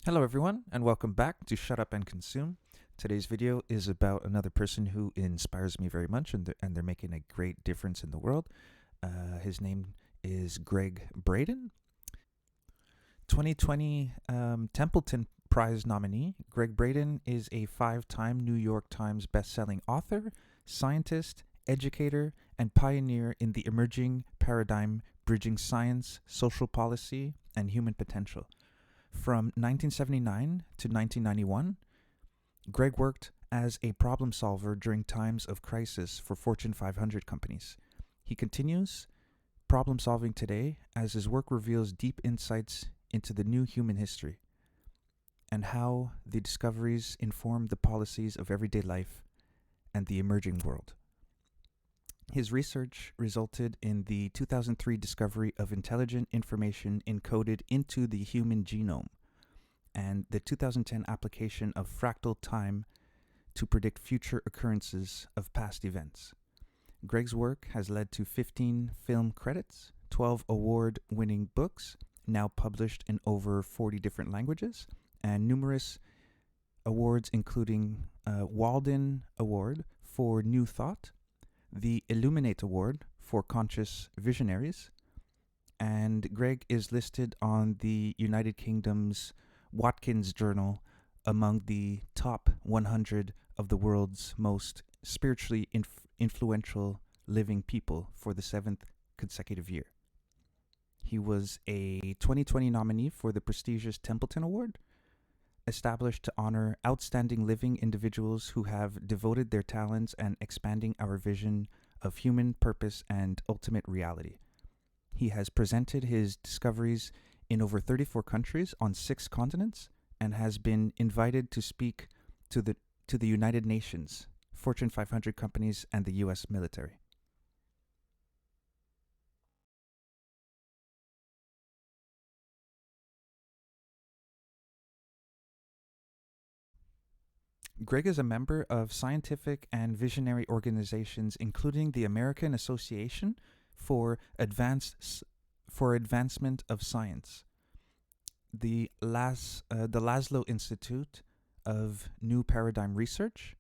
Hello everyone, and welcome back to Shut Up and Consume. Today's video is about another person who inspires me very much, and they're making a great difference in the world. His name is Gregg Braden. 2020 Templeton Prize nominee, Gregg Braden is a 5-time New York Times best-selling author, scientist, educator, and pioneer in the emerging paradigm bridging science, social policy, and human potential. From 1979 to 1991, Gregg worked as a problem solver during times of crisis for Fortune 500 companies. He continues problem solving today as his work reveals deep insights into the new human history and how the discoveries inform the policies of everyday life and the emerging world. His research resulted in the 2003 discovery of intelligent information encoded into the human genome and the 2010 application of fractal time to predict future occurrences of past events. Gregg's work has led to 15 film credits, 12 award-winning books, now published in over 40 different languages, and numerous awards including Walden Award for New Thought, the Illuminate Award for Conscious Visionaries, and Gregg is listed on the United Kingdom's Watkins Journal among the top 100 of the world's most spiritually influential living people for the 7th consecutive year. He was a 2020 nominee for the prestigious Templeton Award, established to honor outstanding living individuals who have devoted their talents and expanding our vision of human purpose and ultimate reality. He has presented his discoveries in over 34 countries on 6 continents and has been invited to speak to the United Nations, Fortune 500 companies, and the U.S. military. Gregg is a member of scientific and visionary organizations, including the American Association for Advancement of Science, the Laszlo Institute of New Paradigm Research,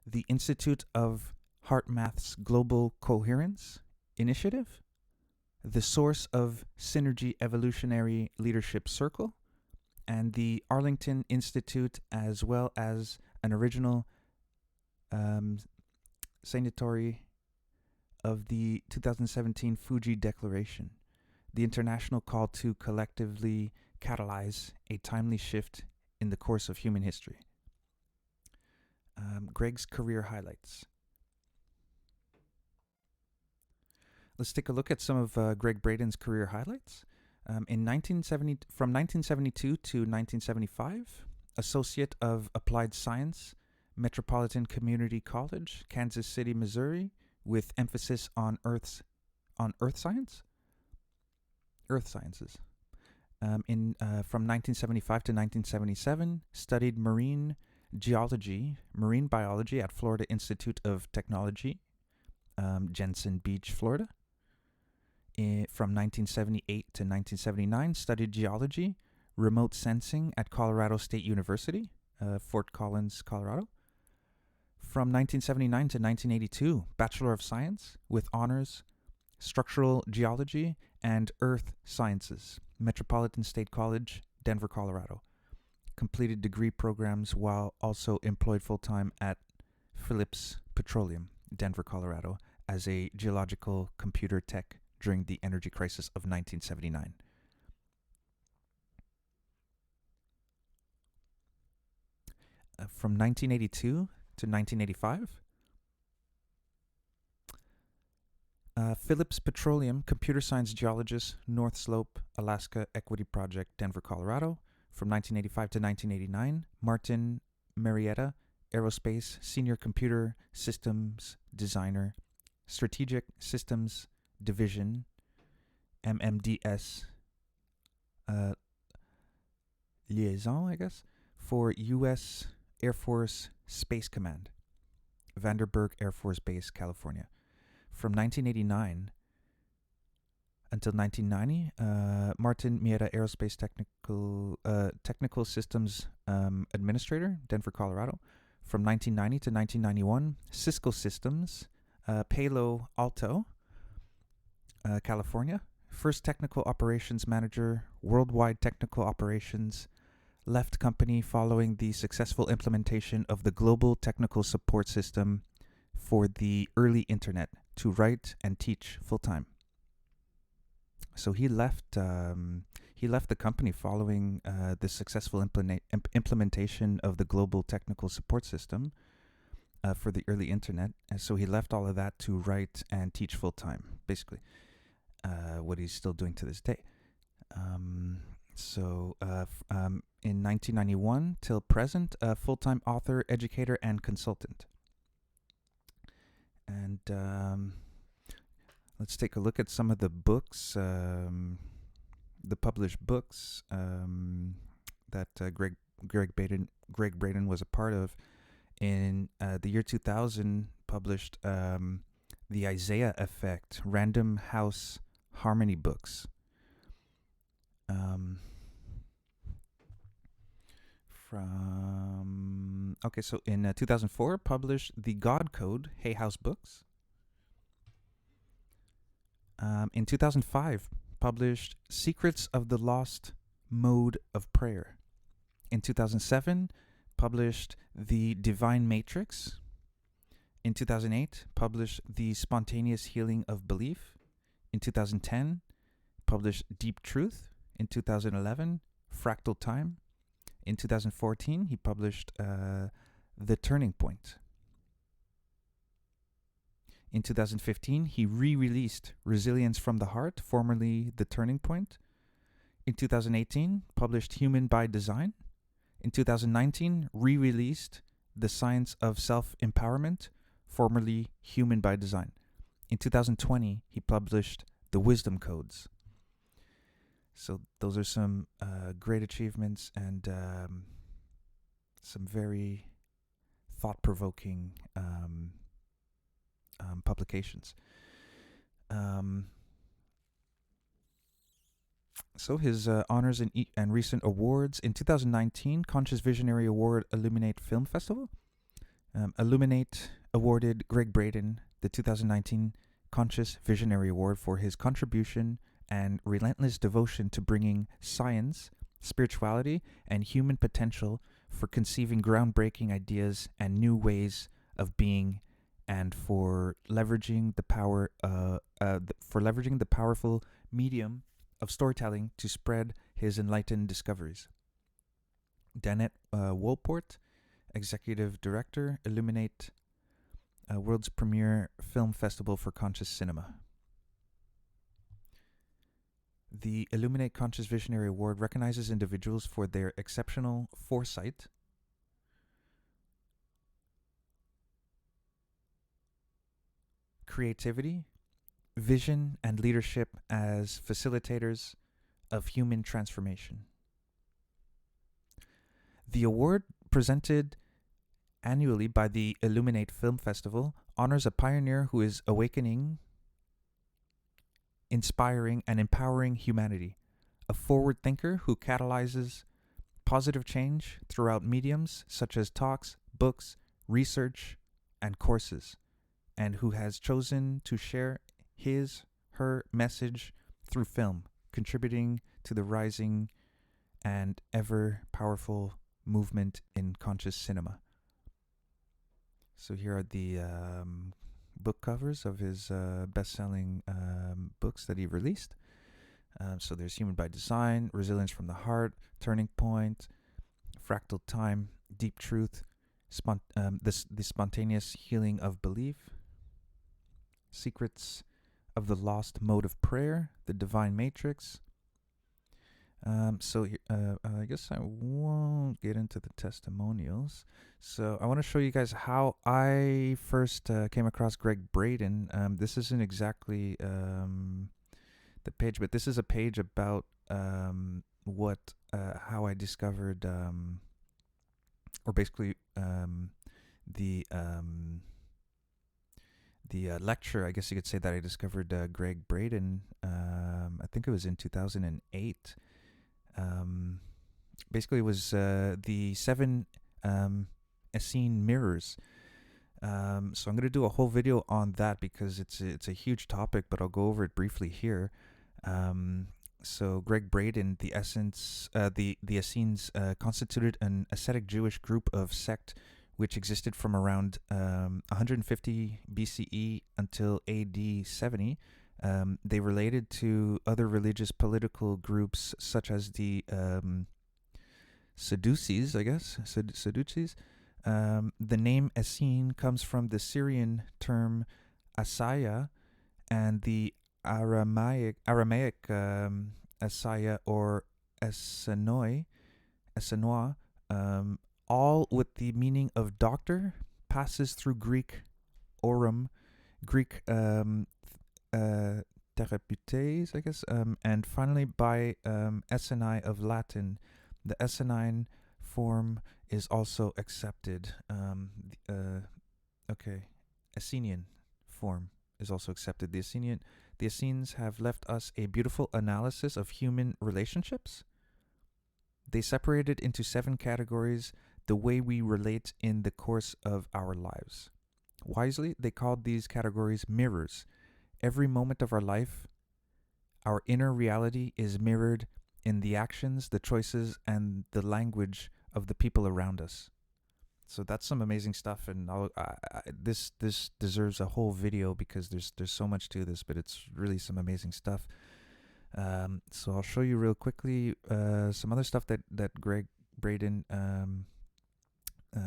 the Institute of HeartMath's Global Coherence Initiative, the Source of Synergy Evolutionary Leadership Circle, and the Arlington Institute, as well as an original signatory of the 2017 Fuji Declaration, the international call to collectively catalyze a timely shift in the course of human history. Gregg's career highlights. Let's take a look at some of Gregg Braden's career highlights. From 1972 to 1975, Associate of Applied Science, Metropolitan Community College, Kansas City, Missouri, with emphasis on earth sciences. From 1975 to 1977, studied marine biology at Florida Institute of Technology, Jensen Beach, Florida. From 1978 to 1979, studied geology, remote sensing at Colorado State University, Fort Collins, Colorado. From 1979 to 1982, Bachelor of Science with honors, structural geology and earth sciences, Metropolitan State College, Denver, Colorado. Completed degree programs while also employed full-time at Phillips Petroleum, Denver, Colorado, as a geological computer tech during the energy crisis of 1979. From 1982 to 1985, Phillips Petroleum, computer science geologist, North Slope, Alaska Equity Project, Denver, Colorado. From 1985 to 1989, Martin Marietta, Aerospace, senior computer systems designer, Strategic Systems Division, MMDS liaison, I guess, for U.S. Air Force Space Command, Vandenberg Air Force Base, California. From 1989, until 1990. Martin Mieta Aerospace Technical Systems Administrator, Denver, Colorado. From 1990 to 1991, Cisco Systems, Palo Alto, California. First Technical Operations Manager, Worldwide Technical Operations. Left company following the successful implementation of the Global Technical Support System for the early internet to write and teach full-time. So he left the company following the successful implementation of the Global Technical Support System for the early internet. And so he left all of that to write and teach full-time, basically, what he's still doing to this day. In 1991 till present, a full-time author, educator, and consultant. And let's take a look at some of the books, the published books that Gregg Braden was a part of. In the year 2000, published The Isaiah Effect, Random House Harmony books. So in 2004, published The God Code, Hay House Books. In 2005, published Secrets of the Lost Mode of Prayer. In 2007, published The Divine Matrix. In 2008, published The Spontaneous Healing of Belief. In 2010, published Deep Truth. In 2011, Fractal Time. In 2014, he published The Turning Point. In 2015, he re-released Resilience from the Heart, formerly The Turning Point. In 2018, published Human by Design. In 2019, re-released The Science of Self-Empowerment, formerly Human by Design. In 2020, he published The Wisdom Codes. So those are some great achievements and some very thought-provoking publications. So his honors and recent awards. In 2019, Conscious Visionary Award Illuminate Film Festival. Illuminate awarded Gregg Braden the 2019 Conscious Visionary Award for his contribution and relentless devotion to bringing science, spirituality, and human potential for conceiving groundbreaking ideas and new ways of being, and for leveraging the powerful medium of storytelling to spread his enlightened discoveries. Danette Wolport, Executive Director, Illuminate, world's premier film festival for conscious cinema. The Illuminate Conscious Visionary Award recognizes individuals for their exceptional foresight, creativity, vision, and leadership as facilitators of human transformation. The award, presented annually by the Illuminate Film Festival, honors a pioneer who is awakening, inspiring, and empowering humanity, a forward thinker who catalyzes positive change throughout mediums such as talks, books, research, and courses, and who has chosen to share her message through film, contributing to the rising and ever powerful movement in conscious cinema. So here are the book covers of his best-selling books that he released. So there's Human by Design, Resilience from the Heart, Turning Point, Fractal Time, Deep Truth, the Spontaneous Healing of Belief, Secrets of the Lost Mode of Prayer, The Divine Matrix. I guess I won't get into the testimonials. So I want to show you guys how I first came across Gregg Braden. This isn't exactly the page, but this is a page about how I discovered, or basically the lecture, I guess you could say, that I discovered Gregg Braden. I think it was in 2008. Basically, it was the 7 Essene mirrors. So I'm gonna do a whole video on that because it's a huge topic, but I'll go over it briefly here. So Gregg Braden, the Essenes constituted an ascetic Jewish group of sect which existed from around 150 BCE until AD 70. They related to other religious political groups such as the Sadducees, I guess, Sadducees. The name Essene comes from the Syrian term Asaya and the Aramaic Asaya or Essenoi, all with the meaning of doctor, passes through Greek orum, Greek therapeutes, I guess, and finally by Essenai of Latin. The Essenine form is also accepted. Essenian form is also accepted. The Essenes have left us a beautiful analysis of human relationships. They separated into 7 categories the way we relate in the course of our lives. Wisely, they called these categories mirrors. Every moment of our life, our inner reality is mirrored in the actions, the choices, and the language of the people around us. So that's some amazing stuff, and this deserves a whole video because there's so much to this, but it's really some amazing stuff. So I'll show you real quickly some other stuff that Gregg Braden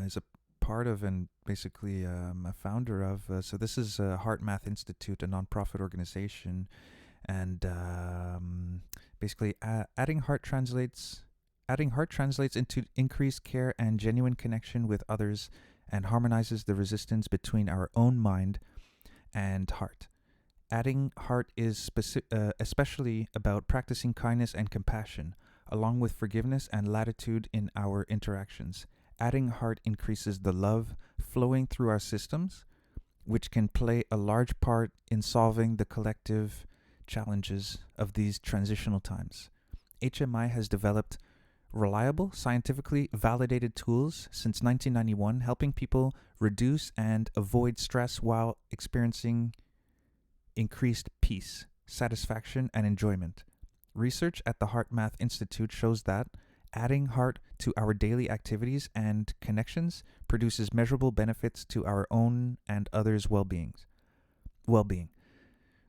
is a part of and basically a founder of. So this is Heart Math Institute, a nonprofit organization, and basically adding heart translates into increased care and genuine connection with others, and harmonizes the resistance between our own mind and heart. Adding heart is especially about practicing kindness and compassion, along with forgiveness and latitude in our interactions. Adding heart increases the love flowing through our systems, which can play a large part in solving the collective challenges of these transitional times. HMI has developed reliable, scientifically validated tools since 1991, helping people reduce and avoid stress while experiencing increased peace, satisfaction, and enjoyment. Research at the Heart Math Institute shows that adding heart to our daily activities and connections produces measurable benefits to our own and others' well-being.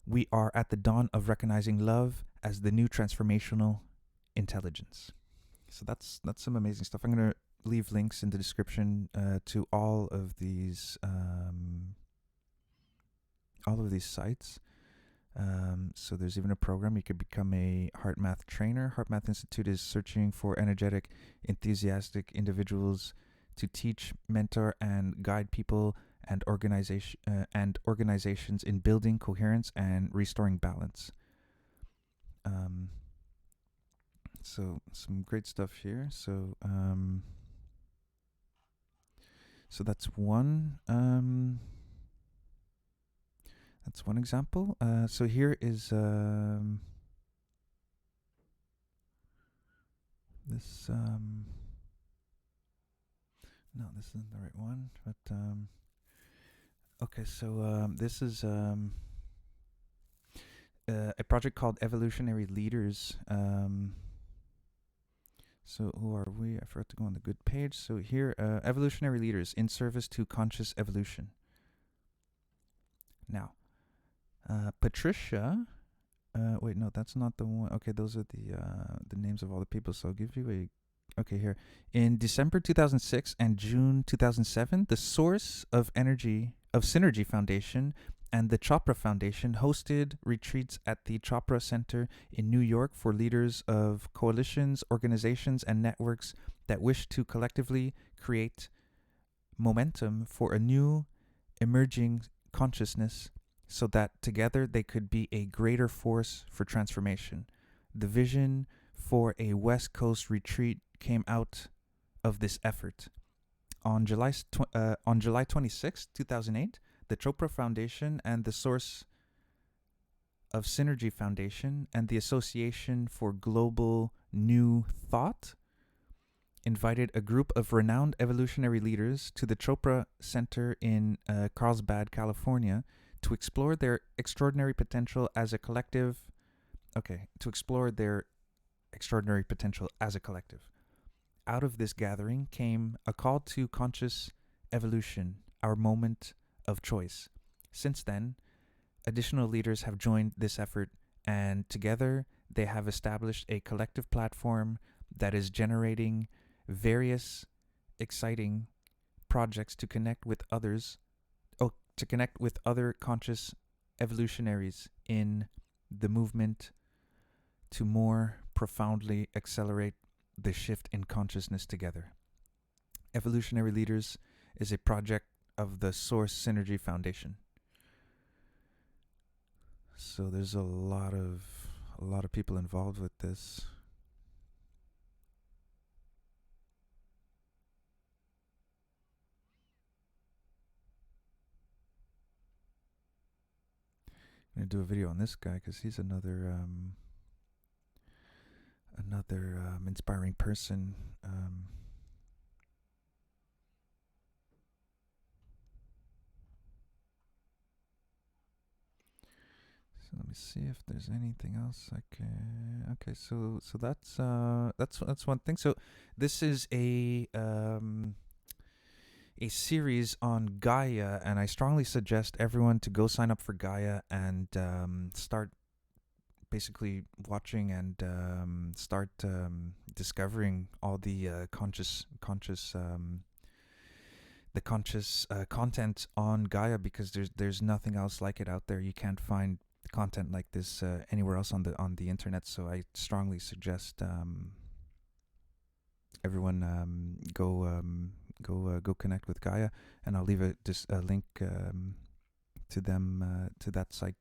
We are at the dawn of recognizing love as the new transformational intelligence. So that's some amazing stuff. I'm going to leave links in the description to all of these sites. So there's even a program. You could become a Heart Math trainer. Heart Math Institute is searching for energetic, enthusiastic individuals to teach, mentor, and guide people and organizations in building coherence and restoring balance. So some great stuff here. So that's one. That's one example. So here is this. No, this isn't the right one. But okay, so this is a project called Evolutionary Leaders. So who are we? I forgot to go on the good page. So here, Evolutionary Leaders in Service to Conscious Evolution. Now, Patricia. Wait, no, that's not the one. Okay, those are the names of all the people. So I'll give you a. Okay, here. In December 2006 and June 2007, the Source of Synergy Foundation and the Chopra Foundation hosted retreats at the Chopra Center in New York for leaders of coalitions, organizations, and networks that wish to collectively create momentum for a new emerging consciousness so that together they could be a greater force for transformation. The vision for a West Coast retreat came out of this effort. On July 26, 2008, the Chopra Foundation and the Source of Synergy Foundation and the Association for Global New Thought invited a group of renowned evolutionary leaders to the Chopra Center in Carlsbad, California, to explore their extraordinary potential as a collective. Out of this gathering came a call to conscious evolution, our moment of choice. Since then, additional leaders have joined this effort, and together they have established a collective platform that is generating various exciting projects to connect with other conscious evolutionaries in the movement to more profoundly accelerate the shift in consciousness together. Evolutionary Leaders is a project of the Source Synergy Foundation. So there's a lot of people involved with this. I'm gonna do a video on this guy because he's another inspiring person. So let me see if there's anything else I can. Okay, so that's one thing. So this is a series on Gaia, and I strongly suggest everyone to go sign up for Gaia and start basically watching and start discovering all the conscious content on Gaia, because there's nothing else like it out there. You can't find content like this anywhere else on the internet. So I strongly suggest everyone go connect with Gaia, and I'll leave a link to them to that site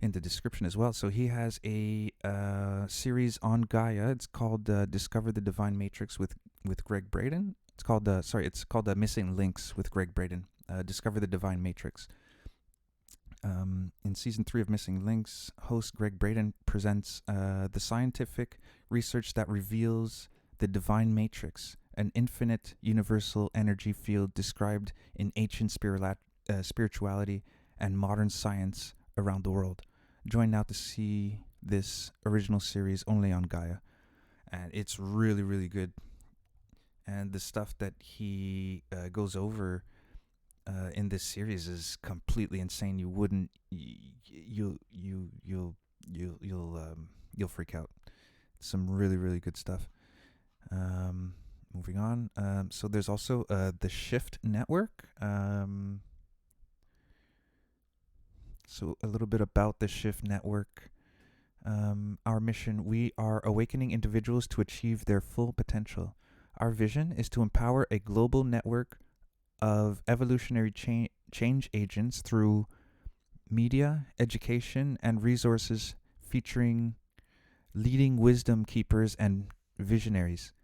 in the description as well. So he has a series on Gaia. It's called Discover the Divine Matrix with Gregg Braden. It's called Missing Links with Gregg Braden. Discover the Divine Matrix. In season 3 of Missing Links, host Gregg Braden presents the scientific research that reveals the divine matrix, an infinite universal energy field described in ancient spirituality and modern science around the world. Join now to see this original series only on Gaia, and it's really, really good. And the stuff that he goes over in this series is completely insane. You wouldn't, you'll freak out. Some really, really good stuff. Moving on. So there's also the Shift Network. So a little bit about the Shift Network. Our mission: we are awakening individuals to achieve their full potential. Our vision is to empower a global network of evolutionary change agents through media, education, and resources featuring leading wisdom keepers and visionaries.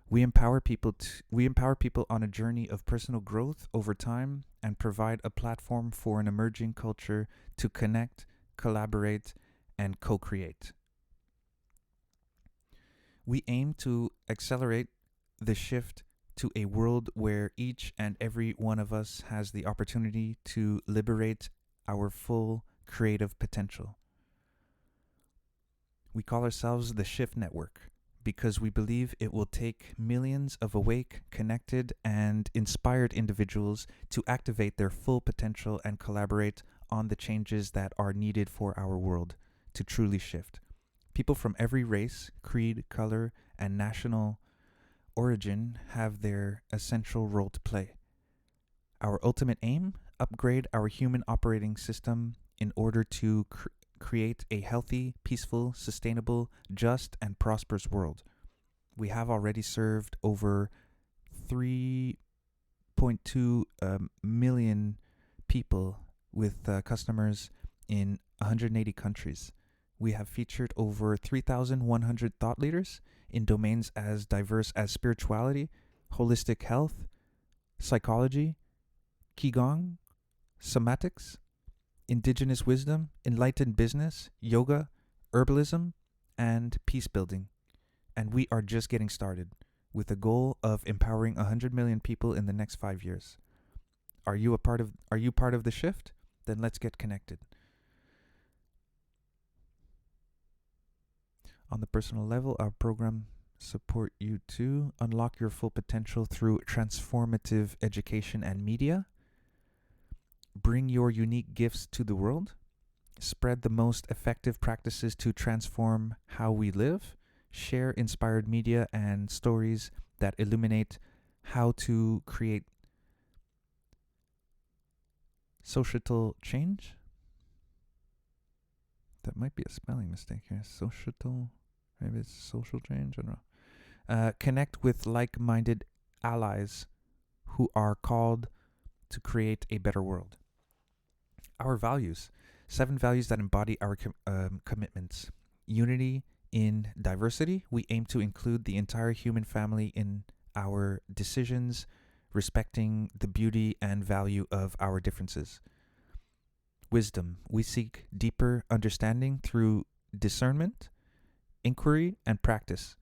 We empower people on a journey of personal growth over time and provide a platform for an emerging culture to connect, collaborate, and co-create. We aim to accelerate the shift to a world where each and every one of us has the opportunity to liberate our full creative potential. We call ourselves the Shift Network because we believe it will take millions of awake, connected, and inspired individuals to activate their full potential and collaborate on the changes that are needed for our world to truly shift. People from every race, creed, color, and national origin have their essential role to play. Our ultimate aim: upgrade our human operating system in order to create a healthy, peaceful, sustainable, just, and prosperous world. We have already served over 3.2 million people with customers in 180 countries. We have featured over 3,100 thought leaders in domains as diverse as spirituality, holistic health, psychology, qigong, somatics, indigenous wisdom, enlightened business, yoga, herbalism, and peace building. And we are just getting started with a goal of empowering 100 million people in the next 5 years. Are you part of the shift? Then let's get connected. On the personal level, our program support you to unlock your full potential through transformative education and media. Bring your unique gifts to the world. Spread the most effective practices to transform how we live. Share inspired media and stories that illuminate how to create societal change. That might be a spelling mistake here. Societal, maybe it's social change. I don't know. Connect with like-minded allies who are called to create a better world. Our values. 7 values that embody our commitments. Unity in diversity. We aim to include the entire human family in our decisions, respecting the beauty and value of our differences. Wisdom. We seek deeper understanding through discernment, inquiry, and practice.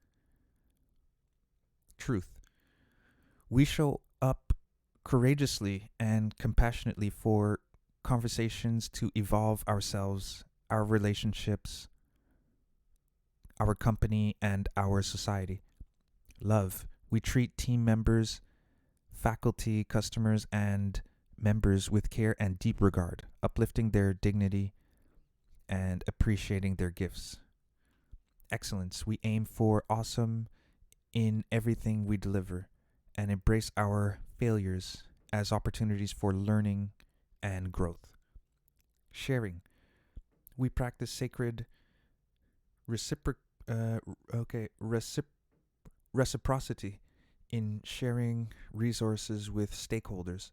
Truth. We show up courageously and compassionately for conversations to evolve ourselves, our relationships, our company, and our society. Love. We treat team members, faculty, customers, and members with care and deep regard, uplifting their dignity and appreciating their gifts. Excellence. We aim for awesome in everything we deliver and embrace our failures as opportunities for learning and growth. Sharing. We practice sacred reciprocity in sharing resources with stakeholders.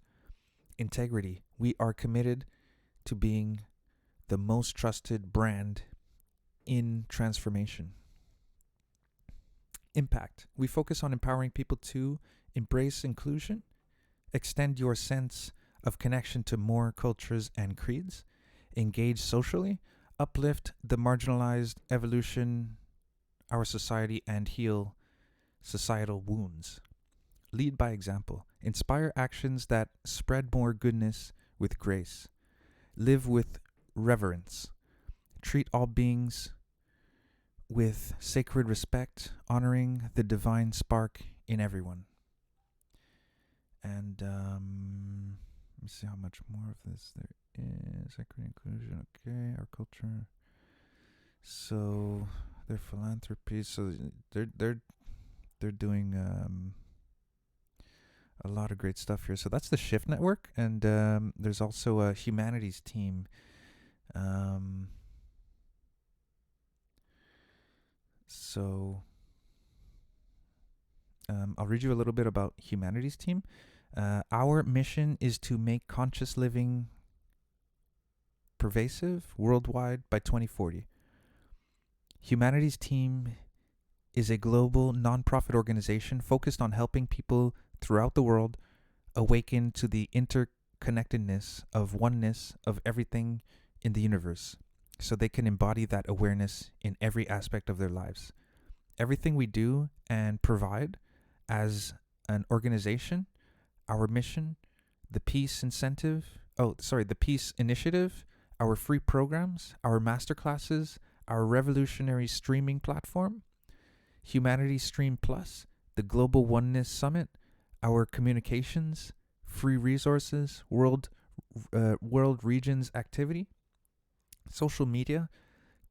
Integrity. We are committed to being the most trusted brand in transformation. Impact. We focus on empowering people to embrace inclusion, extend your sense of connection to more cultures and creeds, engage socially, uplift the marginalized, evolution our society, and heal societal wounds. Lead by example. Inspire actions that spread more goodness with grace. Live with reverence. Treat all beings with sacred respect, honoring the divine spark in everyone. And let me see how much more of this there is. Sacred inclusion, okay. Our culture. So their philanthropy. So they're doing a lot of great stuff here. So that's the Shift Network, and there's also a humanities team. So I'll read you a little bit about humanities team. Our mission is to make conscious living pervasive worldwide by 2040. Humanities team is a global nonprofit organization focused on helping people throughout the world awaken to the interconnectedness of oneness of everything in the universe, so they can embody that awareness in every aspect of their lives. Everything we do and provide as an organization, our mission, the Peace Initiative, our free programs, our masterclasses, our revolutionary streaming platform, Humanity Stream Plus, the Global Oneness Summit, our communications, free resources, world regions activity, social media,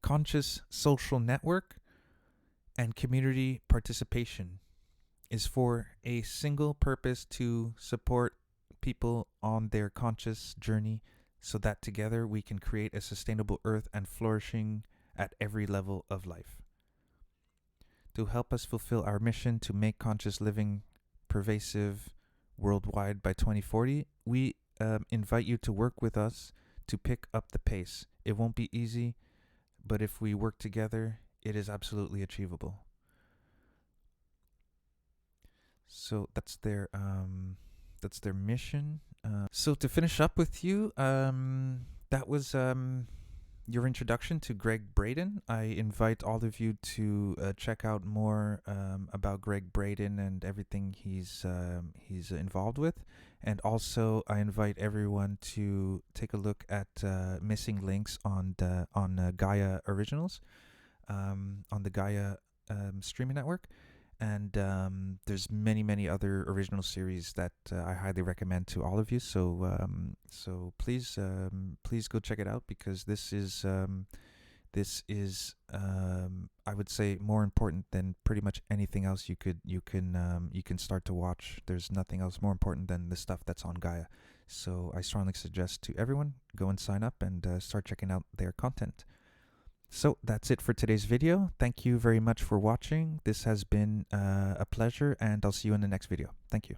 conscious social network, and community participation is for a single purpose: to support people on their conscious journey so that together we can create a sustainable earth and flourishing at every level of life. To help us fulfill our mission to make conscious living pervasive worldwide by 2040, we invite you to work with us to pick up the pace. It won't be easy, but if we work together, it is absolutely achievable. So that's their That's their mission. So to finish up with you, that was your introduction to Gregg Braden. I invite all of you to check out more about Gregg Braden and everything he's involved with, and also I invite everyone to take a look at missing links on Gaia Originals, on the Gaia streaming network. And there's many other original series that I highly recommend to all of you. So please go check it out, because this is I would say more important than pretty much anything else you can start to watch. There's nothing else more important than the stuff that's on Gaia. So I strongly suggest to everyone, go and sign up and start checking out their content. So that's it for today's video. Thank you very much for watching. This has been a pleasure, and I'll see you in the next video. Thank you.